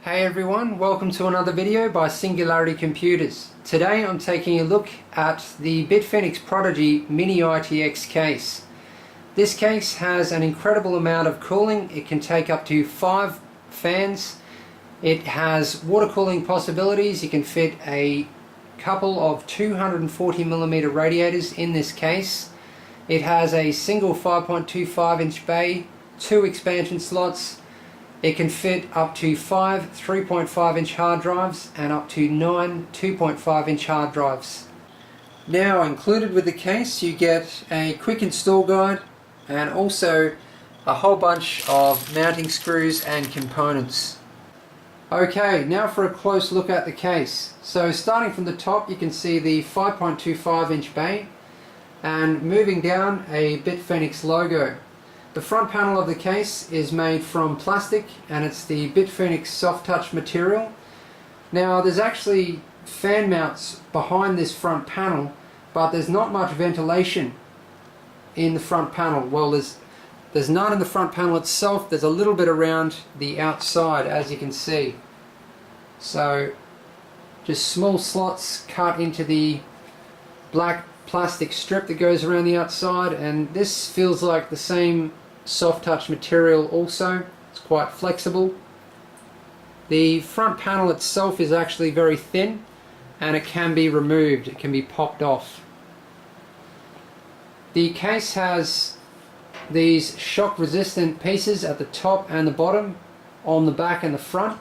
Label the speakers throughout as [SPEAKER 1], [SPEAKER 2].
[SPEAKER 1] Hey everyone, welcome to another video by SingularityComputers. Today I'm taking a look at the Bitfenix Prodigy Mini-ITX case. This case has an incredible amount of cooling. It can take up to 5 fans. It has water cooling possibilities. You can fit a couple of 240mm radiators in this case. It has a single 5.25 inch bay, 2 expansion slots. It can fit up to 5 3.5 inch hard drives and up to 9 2.5 inch hard drives. Now included with the case you get a quick install guide and also a whole bunch of mounting screws and components. Okay, now for a close look at the case. So starting from the top you can see the 5.25 inch bay and moving down a Bitfenix logo. The front panel of the case is made from plastic and it's the Bitfenix soft touch material. Now there's actually fan mounts behind this front panel, but there's not much ventilation in the front panel. Well, there's none in the front panel itself. There's a little bit around the outside, as you can see. So just small slots cut into the black plastic strip that goes around the outside, and this feels like the same soft touch material also. It's quite flexible. The front panel itself is actually very thin and it can be removed, it can be popped off. The case has these shock resistant pieces at the top and the bottom, on the back and the front,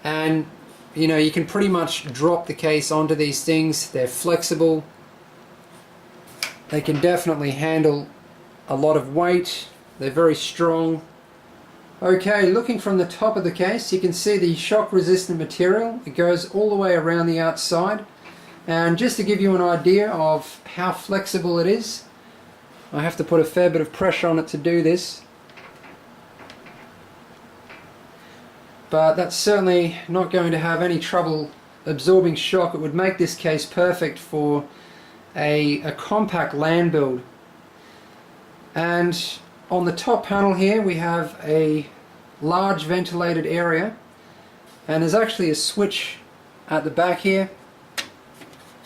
[SPEAKER 1] and you can pretty much drop the case onto these things. They're flexible, they can definitely handle a lot of weight, they're very strong. Okay, looking from the top of the case you can see the shock resistant material. It goes all the way around the outside, and just to give you an idea of how flexible it is, I have to put a fair bit of pressure on it to do this, but that's certainly not going to have any trouble absorbing shock. It would make this case perfect for a compact LAN build. And on the top panel here we have a large ventilated area, and there's actually a switch at the back here,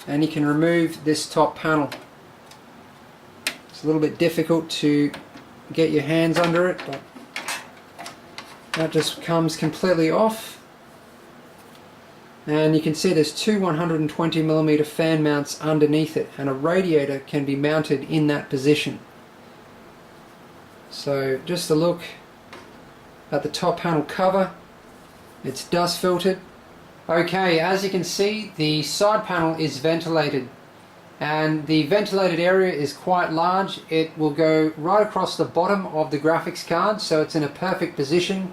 [SPEAKER 1] and you can remove this top panel. It's a little bit difficult to get your hands under it, but that just comes completely off. And you can see there's two 120mm fan mounts underneath it, and a radiator can be mounted in that position. So just a look at the top panel cover, it's dust filtered. Okay, as you can see the side panel is ventilated, and the ventilated area is quite large. It will go right across the bottom of the graphics card, so it's in a perfect position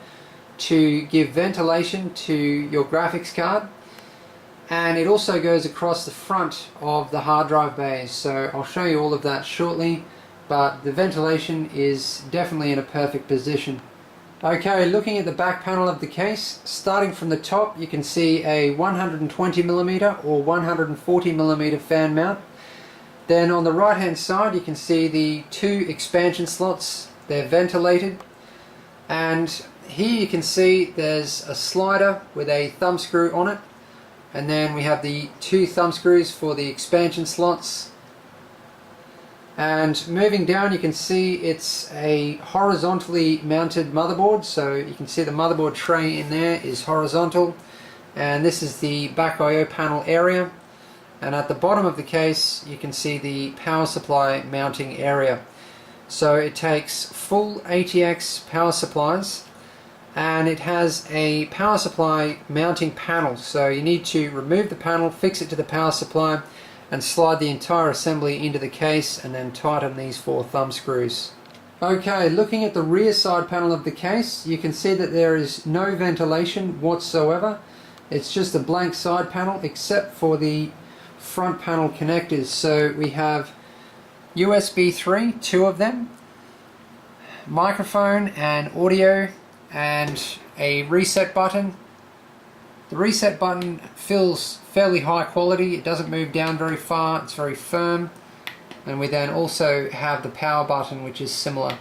[SPEAKER 1] to give ventilation to your graphics card. And it also goes across the front of the hard drive bays, so I'll show you all of that shortly. But the ventilation is definitely in a perfect position. Okay, looking at the back panel of the case, starting from the top you can see a 120mm or 140mm fan mount. Then on the right hand side you can see the 2 expansion slots. They're ventilated, and here you can see there's a slider with a thumb screw on it, and then we have the 2 thumb screws for the expansion slots. And moving down you can see it's a horizontally mounted motherboard, so you can see the motherboard tray in there is horizontal, and this is the back I/O panel area, and at the bottom of the case you can see the power supply mounting area. So it takes full ATX power supplies, and it has a power supply mounting panel, so you need to remove the panel, fix it to the power supply, and slide the entire assembly into the case, and then tighten these 4 thumb screws. Okay, looking at the rear side panel of the case you can see that there is no ventilation whatsoever. It's just a blank side panel except for the front panel connectors. So we have USB 3, 2 of them, microphone and audio, and a reset button. The reset button feels fairly high quality, it doesn't move down very far, it's very firm. And we then also have the power button, which is similar.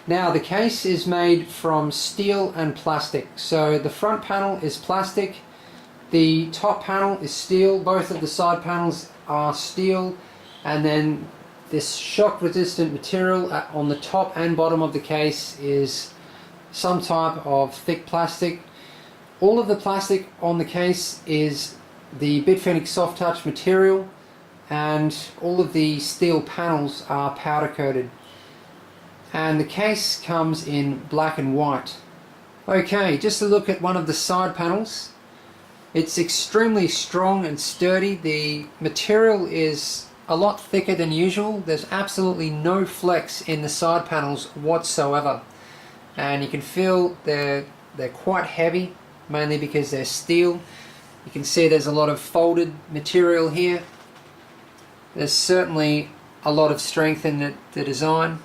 [SPEAKER 1] Now the case is made from steel and plastic. So the front panel is plastic, the top panel is steel, both of the side panels are steel, and then this shock resistant material on the top and bottom of the case is some type of thick plastic. All of the plastic on the case is the Bitfenix soft touch material, and all of the steel panels are powder coated. And the case comes in black and white. Okay, just to look at one of the side panels. It's extremely strong and sturdy. The material is a lot thicker than usual. There's absolutely no flex in the side panels whatsoever. And you can feel they're quite heavy, mainly because they're steel. You can see there's a lot of folded material here. There's certainly a lot of strength in the design.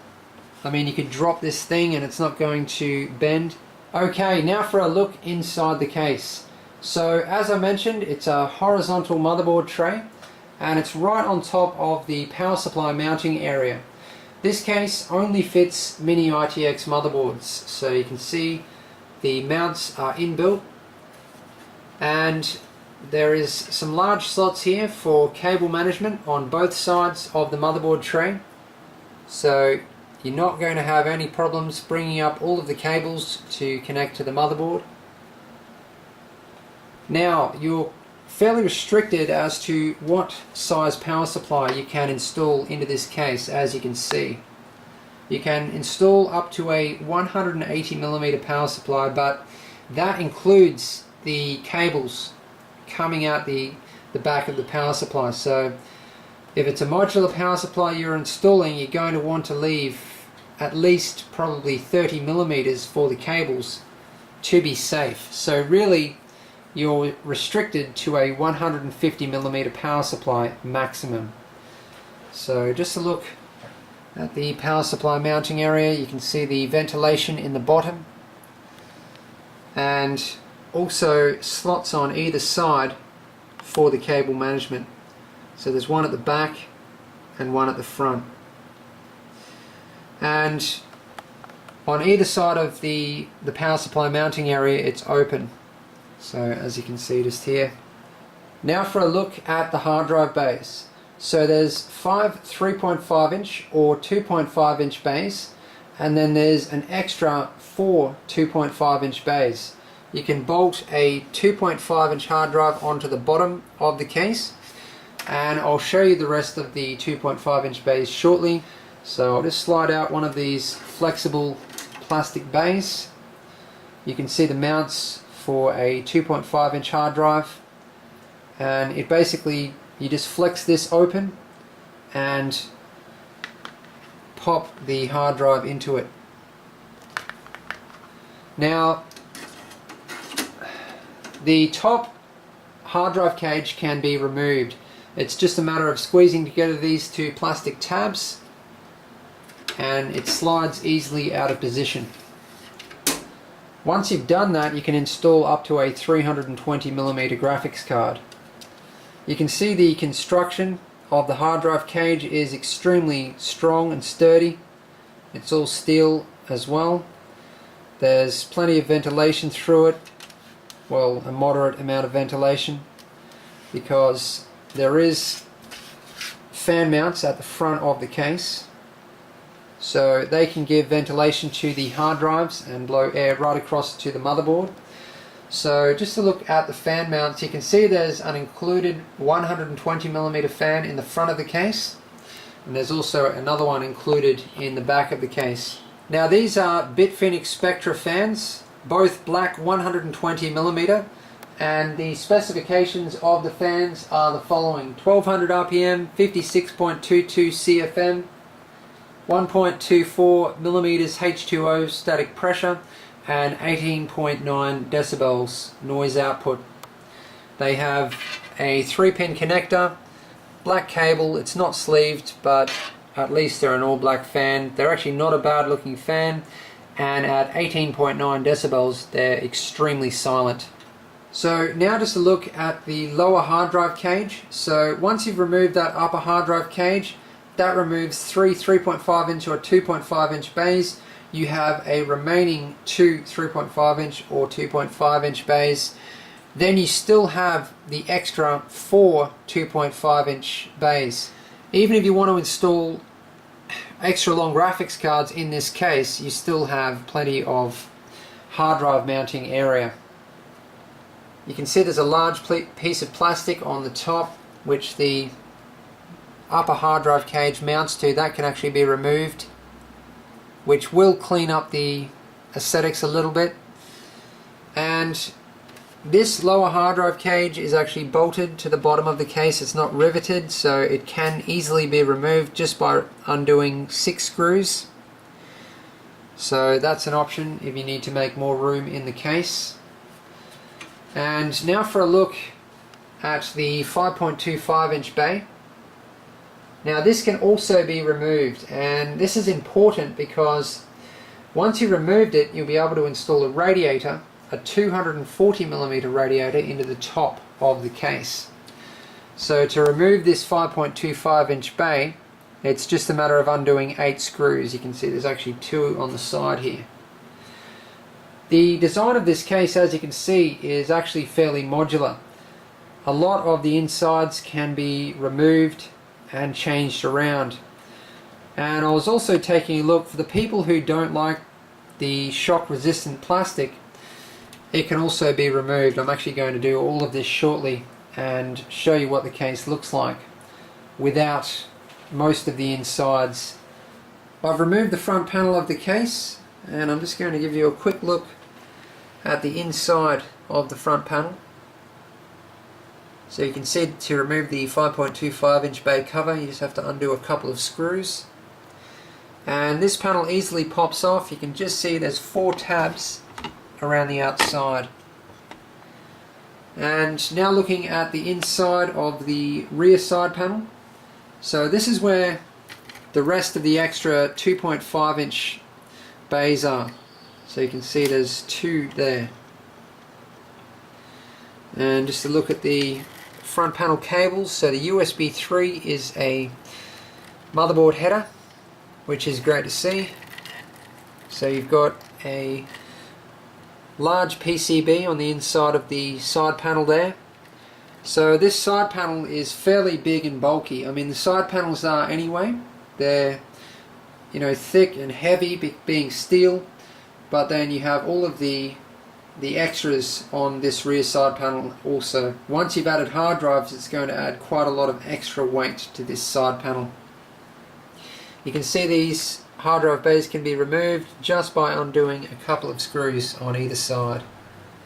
[SPEAKER 1] I mean, you could drop this thing and it's not going to bend. Okay, now for a look inside the case. So as I mentioned, it's a horizontal motherboard tray, and it's right on top of the power supply mounting area. This case only fits Mini-ITX motherboards, so you can see the mounts are inbuilt, and there is some large slots here for cable management on both sides of the motherboard tray, so you're not going to have any problems bringing up all of the cables to connect to the motherboard. Now, you're fairly restricted as to what size power supply you can install into this case. As you can see, you can install up to a 180mm power supply, but that includes the cables coming out the back of the power supply. So if it's a modular power supply you're installing, you're going to want to leave at least probably 30mm for the cables to be safe. So really, you're restricted to a 150mm power supply maximum. So just to look at the power supply mounting area, you can see the ventilation in the bottom, and also slots on either side for the cable management. So there's one at the back and one at the front. And on either side of the power supply mounting area, it's open. So as you can see just here. Now for a look at the hard drive bays. So there's 5 3.5 inch or 2.5 inch bays, and then there's an extra 4 2.5 inch bays. You can bolt a 2.5 inch hard drive onto the bottom of the case, and I'll show you the rest of the 2.5 inch bays shortly. So I'll just slide out one of these flexible plastic bays. You can see the mounts for a 2.5 inch hard drive, and it basically, you just flex this open and pop the hard drive into it. Now the top hard drive cage can be removed. It's just a matter of squeezing together these two plastic tabs, and it slides easily out of position. Once you've done that, you can install up to a 320mm graphics card. You can see the construction of the hard drive cage is extremely strong and sturdy. It's all steel as well. There's plenty of ventilation through it, well, a moderate amount of ventilation, because there is fan mounts at the front of the case, so they can give ventilation to the hard drives and blow air right across to the motherboard. So just to look at the fan mounts, you can see there's an included 120mm fan in the front of the case, and there's also another one included in the back of the case. Now these are Bitfenix Spectra fans, both black 120mm, and the specifications of the fans are the following: 1200 RPM, 56.22 CFM, 1.24mm H2O static pressure, and 18.9 decibels noise output. They have a 3-pin connector, black cable. It's not sleeved, but at least they're an all black fan. They're actually not a bad looking fan, and at 18.9 decibels they're extremely silent. So now just a look at the lower hard drive cage. So once you've removed that upper hard drive cage, that removes 3 3.5 inch or 2.5 inch bays. you have a remaining 2 3.5 inch or 2.5 inch bays, then you still have the extra 4 2.5 inch bays. Even if you want to install extra long graphics cards in this case, you still have plenty of hard drive mounting area. You can see there's a large piece of plastic on the top which the upper hard drive cage mounts to. That can actually be removed, which will clean up the aesthetics a little bit. And this lower hard drive cage is actually bolted to the bottom of the case. It's not riveted, so it can easily be removed just by undoing 6 screws. So that's an option if you need to make more room in the case. And now for a look at the 5.25 inch bay. Now this can also be removed, and this is important because once you removed it, you'll be able to install a radiator, a 240mm radiator, into the top of the case. So to remove this 5.25 inch bay, it's just a matter of undoing 8 screws. You can see there's actually 2 on the side here. The design of this case, as you can see, is actually fairly modular. A lot of the insides can be removed and changed around. And I was also taking a look, for the people who don't like the shock resistant plastic, it can also be removed. I'm actually going to do all of this shortly and show you what the case looks like without most of the insides. I've removed the front panel of the case, and I'm just going to give you a quick look at the inside of the front panel. So you can see, to remove the 5.25 inch bay cover, you just have to undo a couple of screws. And this panel easily pops off. You can just see there's 4 tabs around the outside. And now looking at the inside of the rear side panel. So this is where the rest of the extra 2.5 inch bays are. So you can see there's 2 there. And just to look at the front panel cables, so the USB 3 is a motherboard header, which is great to see. So you've got a large PCB on the inside of the side panel there. So this side panel is fairly big and bulky. I mean, the side panels are anyway. They're, you know, thick and heavy, being steel, but then you have all of the extras on this rear side panel also. Once you've added hard drives, it's going to add quite a lot of extra weight to this side panel. You can see these hard drive bays can be removed just by undoing a couple of screws on either side.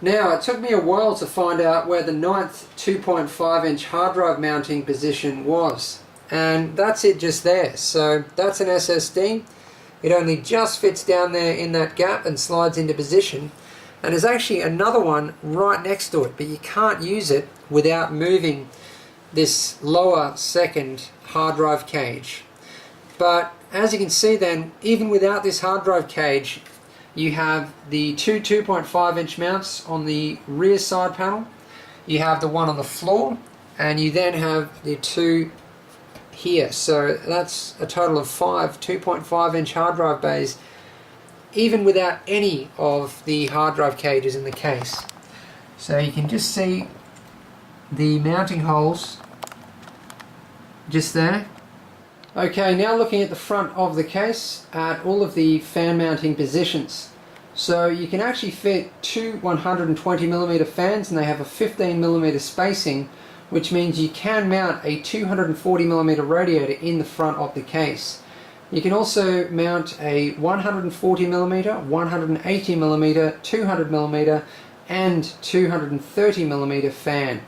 [SPEAKER 1] Now, it took me a while to find out where the 9th 2.5 inch hard drive mounting position was, and that's it just there. So that's an SSD. It only just fits down there in that gap and slides into position. And there's actually another one right next to it, but you can't use it without moving this lower second hard drive cage. But as you can see then, even without this hard drive cage, you have the 2 2.5 inch mounts on the rear side panel, you have the one on the floor, and you then have the 2 here. So that's a total of 5 2.5 inch hard drive bays, even without any of the hard drive cages in the case. So you can just see the mounting holes just there. Okay, now looking at the front of the case at all of the fan mounting positions. So you can actually fit 2 120mm fans, and they have a 15mm spacing, which means you can mount a 240mm radiator in the front of the case. You can also mount a 140mm, 180mm, 200mm and 230mm fan.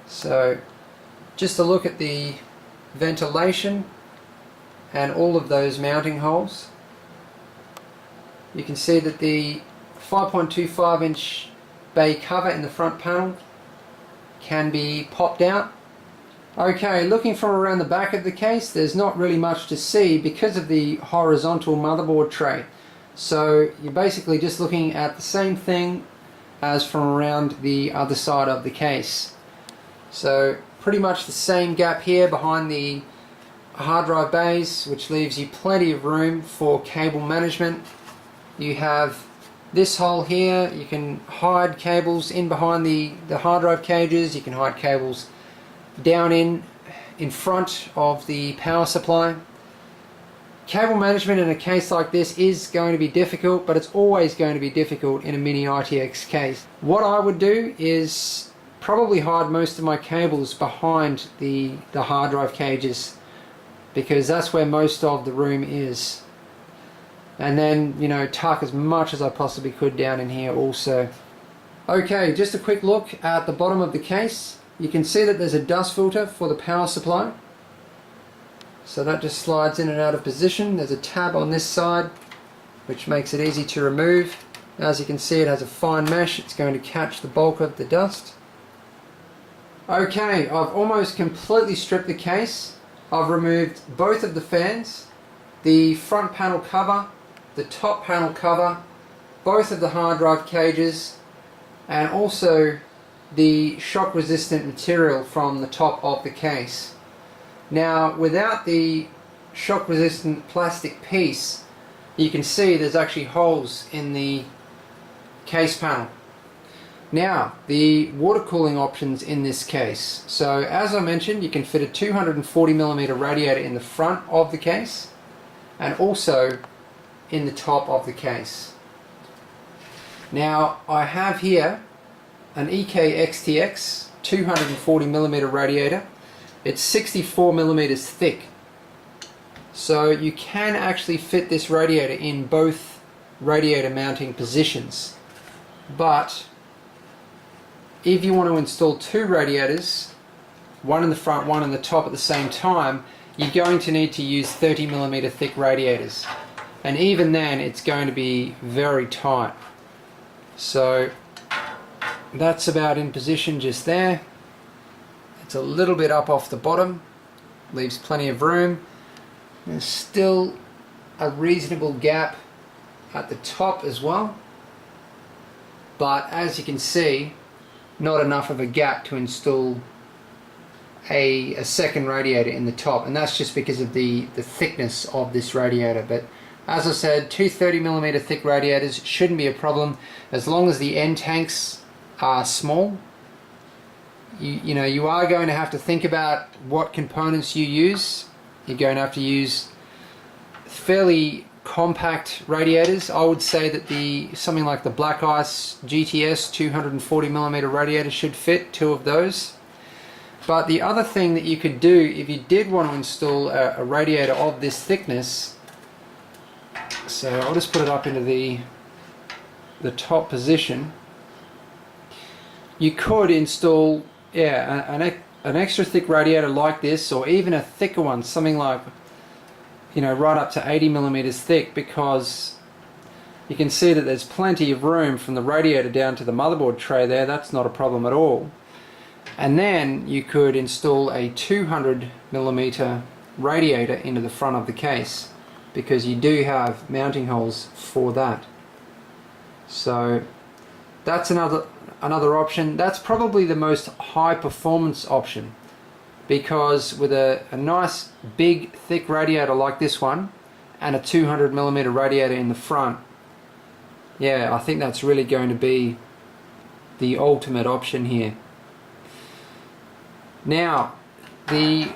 [SPEAKER 1] So just to look at the ventilation and all of those mounting holes, you can see that the 5.25 inch bay cover in the front panel can be popped out. Okay, looking from around the back of the case, there's not really much to see because of the horizontal motherboard tray. So you're basically just looking at the same thing as from around the other side of the case. So pretty much the same gap here behind the hard drive bays, which leaves you plenty of room for cable management. You have this hole here. You can hide cables in behind the hard drive cages. You can hide cables down in front of the power supply. Cable management in a case like this is going to be difficult, but it's always going to be difficult in a Mini-ITX case. What I would do is probably hide most of my cables behind the hard drive cages, because that's where most of the room is. And then, you know, tuck as much as I possibly could down in here also. Okay, just a quick look at the bottom of the case. You can see that there's a dust filter for the power supply. So that just slides in and out of position. There's a tab on this side which makes it easy to remove. As you can see, it has a fine mesh. It's going to catch the bulk of the dust. Okay, I've almost completely stripped the case. I've removed both of the fans, the front panel cover, the top panel cover, both of the hard drive cages, and also the shock resistant material from the top of the case. Now, without the shock resistant plastic piece, you can see there's actually holes in the case panel. Now, the water cooling options in this case. So as I mentioned, you can fit a 240mm radiator in the front of the case and also in the top of the case. Now, I have here an XTX 240mm radiator. It's 64mm thick. So you can actually fit this radiator in both radiator mounting positions. But if you want to install two radiators, one in the front, one in the top at the same time, you're going to need to use 30mm thick radiators. And even then, it's going to be very tight. So that's about in position just there. It's a little bit up off the bottom, leaves plenty of room. There's still a reasonable gap at the top as well, but as you can see, not enough of a gap to install a second radiator in the top, and that's just because of the thickness of this radiator. But as I said, two 30mm thick radiators shouldn't be a problem as long as the end tanks are small. You know, you are going to have to think about what components you use. You're going to have to use fairly compact radiators. I would say that something like the Black Ice GTS 240mm radiator should fit two of those. But the other thing that you could do if you did want to install a radiator of this thickness, so I'll just put it up into the top position. You could install an extra thick radiator like this, or even a thicker one, something like, you know, right up to 80mm thick, because you can see that there's plenty of room from the radiator down to the motherboard tray there. That's not a problem at all. And then you could install a 200mm radiator into the front of the case, because you do have mounting holes for that. So that's another option. That's probably the most high performance option, because with a nice big thick radiator like this one and a 200mm radiator in the front, yeah, I think that's really going to be the ultimate option here. Now, the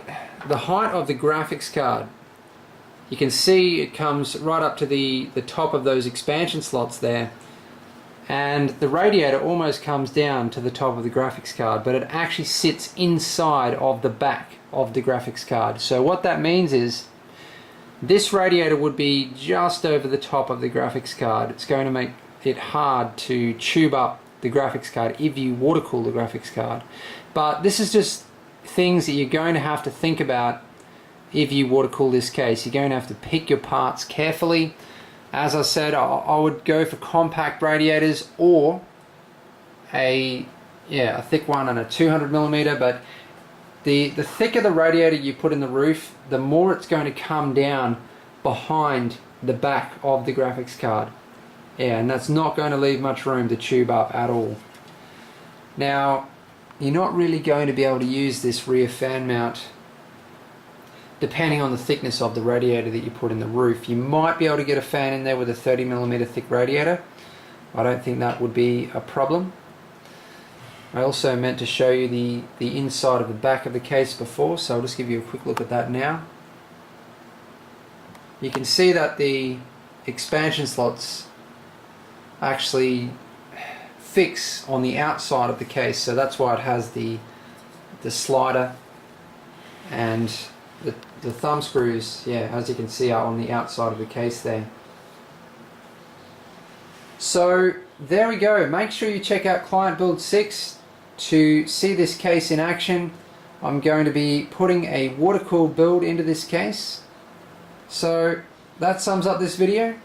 [SPEAKER 1] height of the graphics card, you can see it comes right up to the top of those expansion slots there, and the radiator almost comes down to the top of the graphics card, but it actually sits inside of the back of the graphics card. So what that means is this radiator would be just over the top of the graphics card. It's going to make it hard to tube up the graphics card if you water cool the graphics card. But this is just things that you're going to have to think about if you water cool this case. You're going to have to pick your parts carefully. As I said, I would go for compact radiators, or a thick one and a 200mm, but the thicker the radiator you put in the roof, the more it's going to come down behind the back of the graphics card. Yeah, and that's not going to leave much room to tube up at all. Now, you're not really going to be able to use this rear fan mount depending on the thickness of the radiator that you put in the roof. You might be able to get a fan in there with a 30mm thick radiator. I don't think that would be a problem. I also meant to show you the inside of the back of the case before, so I'll just give you a quick look at that now. You can see that the expansion slots actually fix on the outside of the case, so that's why it has the slider, and the thumb screws, yeah, as you can see, are on the outside of the case there. So there we go. Make sure you check out Client Build 6 to see this case in action. I'm going to be putting a water-cooled build into this case. So that sums up this video.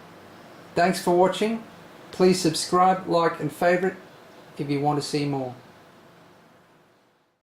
[SPEAKER 1] Thanks for watching. Please subscribe, like and favorite if you want to see more.